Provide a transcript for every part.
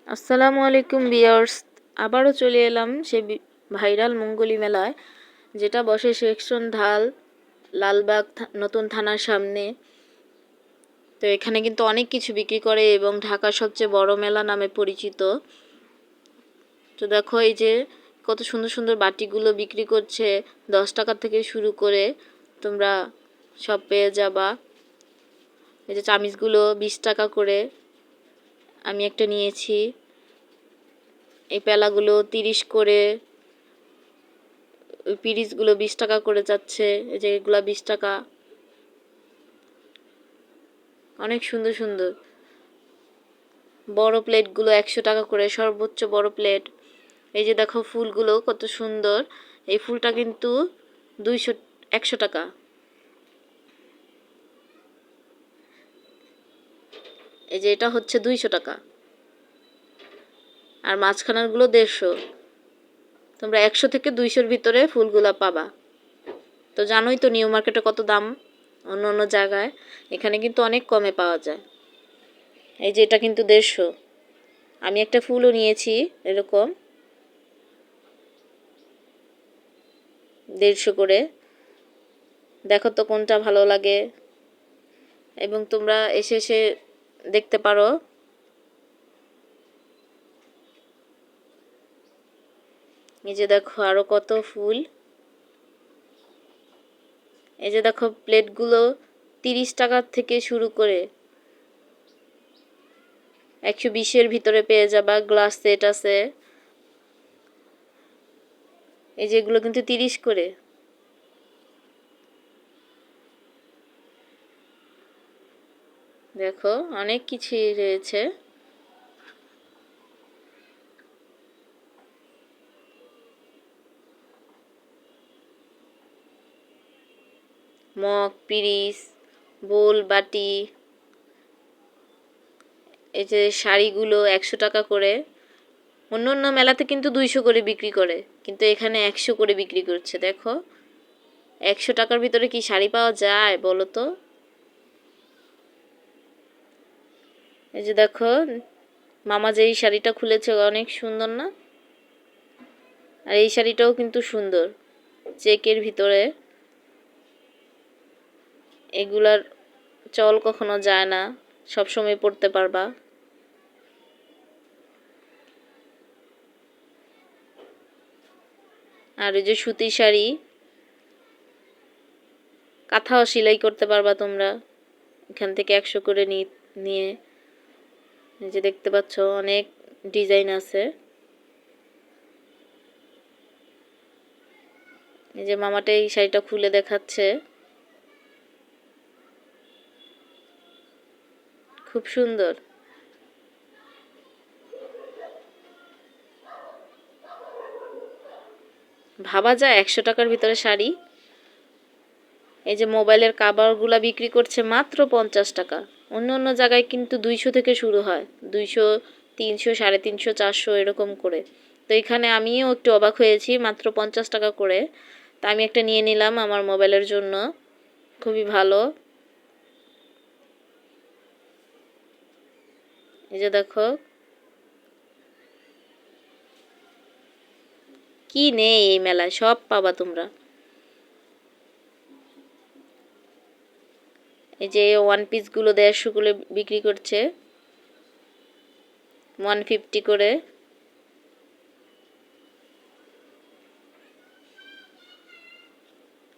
আসসালামু আলাইকুম ভিউয়ার্স, আবারও চলে এলাম সেই ভাইরাল মঙ্গলী মেলায়, যেটা বসে সেকশন ঢাল লালবাগ নতুন থানার সামনে। তো এখানে কিন্তু অনেক কিছু বিক্রি করে এবং ঢাকার সবচেয়ে বড় মেলা নামে পরিচিত। তো দেখো এই যে কত সুন্দর সুন্দর বাটিগুলো বিক্রি করছে, 10 টাকা থেকে শুরু করে তোমরা সব পেয়ে যাবা। এই যে চামিচগুলো 20 টাকা করে, আমি একটা নিয়েছি। এই পেলাগুলো 30 করে, ওই পিরিচগুলো 20 টাকা করে যাচ্ছে। এই যে এগুলা 20 টাকা, অনেক সুন্দর সুন্দর। বড় প্লেটগুলো 100 টাকা করে, সর্বোচ্চ বড় প্লেট। এই যে দেখো ফুলগুলো কত সুন্দর, এই ফুলটা কিন্তু 100 টাকা। এই যে এটা হচ্ছে 200 টাকা, আর মাঝখানারগুলো 150। তোমরা 100 থেকে 200-র ভিতরে ফুলগুলা পাবা। তো জানোই তো নিউ মার্কেটে কত দাম অন্য অন্য জায়গায়, এখানে কিন্তু অনেক কমে পাওয়া যায়। এই যে এটা কিন্তু 150। আমি একটা ফুলও নিয়েছি এরকম 150 করে। দেখো তো কোনটা ভালো লাগে, এবং তোমরা এসে এসে দেখতে পারো। এই যে দেখো আরো কত ফুল। এই যে দেখো প্লেটগুলো 30 টাকা থেকে শুরু করে 120-এর ভিতরে পেয়ে যাবা। গ্লাস সেট আছে, এই যে এগুলো কিন্তু 30 করে। দেখো অনেক কিছুই রয়েছে। মগ, পিরিচ, বোল, বাটি। এই যে শাড়িগুলো 100 টাকা করে। অন্য অন্য মেলাতে কিন্তু 200 করে বিক্রি করে, কিন্তু এখানে 100 করে বিক্রি করছে। দেখো 100 টাকার ভিতরে কি শাড়ি পাওয়া যায় বলো তো? এই যে দেখো মামা যে এই শাড়িটা খুলেছে অনেক সুন্দর না? আর এই শাড়িটাও কিন্তু সুন্দর, চেকের ভিতরে। এগুলার চল কখনো যায় না, সব সময় পরতে পারবা। আর এই যে সুতির শাড়ি, কাঁথাও সেলাই করতে পারবা তোমরা এখান থেকে 100 করে নিয়ে। এই যে দেখতে পাচ্ছ অনেক ডিজাইন আছে। এই যে মামাটা এই শাড়িটা খুলে দেখাচ্ছে, খুব সুন্দর। ভাবা যায় 100 টাকার ভিতরে শাড়ি। এই যে মোবাইলের কাভারগুলা বিক্রি করছে মাত্র 50 টাকা। অন্য অন্য জায়গায় কিন্তু 200 থেকে শুরু হয়, 200, 300, 350, 400 এরকম করে। তো এখানে আমিও একটু অবাক হয়েছি, মাত্র 50 টাকা করে। তা আমি একটা নিয়ে নিলাম আমার মোবাইলের জন্য, খুবই ভালো। এই যে দেখো কি নেই এই মেলায়, সব পাবা তোমরা। এই যে ওয়ান পিসগুলো 150 করে বিক্রি করছে, 150 করে।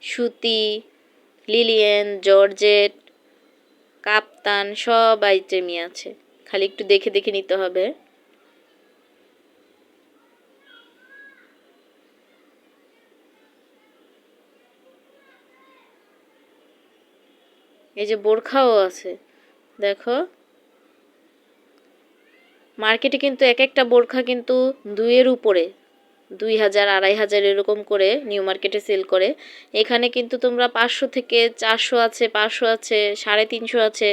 সুতি, লিলিয়েন, জর্জেট, কাপ্তান সব আইটেমই আছে, খালি একটু দেখে দেখে নিতে হবে। এই যে বোরখাও আছে দেখো। মার্কেটে কিন্তু এক একটা বোরখা কিন্তু 2-এর উপরে, 2000, 2500 এরকম করে নিউ মার্কেটে সেল করে। এখানে কিন্তু তোমরা 500 থেকে 400 আছে, 500 আছে, 350 আছে,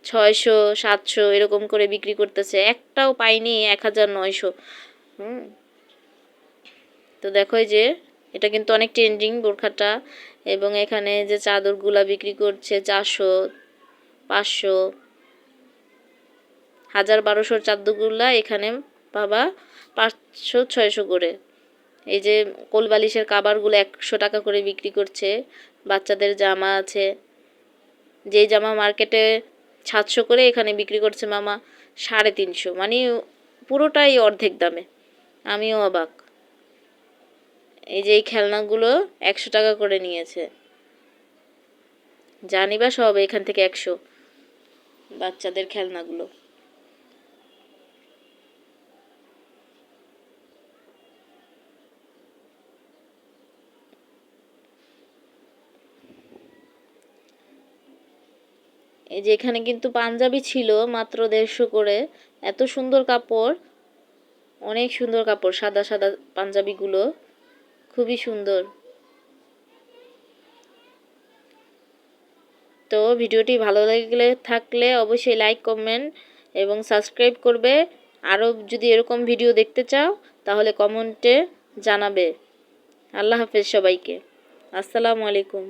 600, 700 এরকম করে বিক্রি করতেছে। একটাও পাইনি 1900। হুম। তো দেখো এই যে এটা কিন্তু অনেক ট্রেন্ডিং বোরখাটা, এবং এখানে যে চাদরগুলা বিক্রি করছে 400, 500। 1000-1200 চাদরগুলা এখানে পাবা 500-600 করে। এই যে কোলবালিশের কাবারগুলো 100 টাকা করে বিক্রি করছে। বাচ্চাদের জামা আছে, যেই জামা মার্কেটে 700 করে এখানে বিক্রি করছে মামা 350, মানে পুরোটাই অর্ধেক দামে। আমিও অবাক। এই যে এই খেলনাগুলো 100 টাকা করে নিয়েছে। জানিবা সব এখান থেকে 100, বাচ্চাদের খেলনাগুলো। এই যে এখানে কিন্তু পাঞ্জাবি ছিল মাত্র 150 করে। এত সুন্দর কাপড়, অনেক সুন্দর কাপড়, সাদা সাদা পাঞ্জাবিগুলো খুবই সুন্দর। তো ভিডিওটি ভালো থাকলে অবশ্যই লাইক, কমেন্ট এবং সাবস্ক্রাইব করবে। আরও যদি এরকম ভিডিও দেখতে চাও তাহলে কমেন্টে জানাবে। আল্লাহ হাফেজ সবাইকে। আসসালামু আলাইকুম।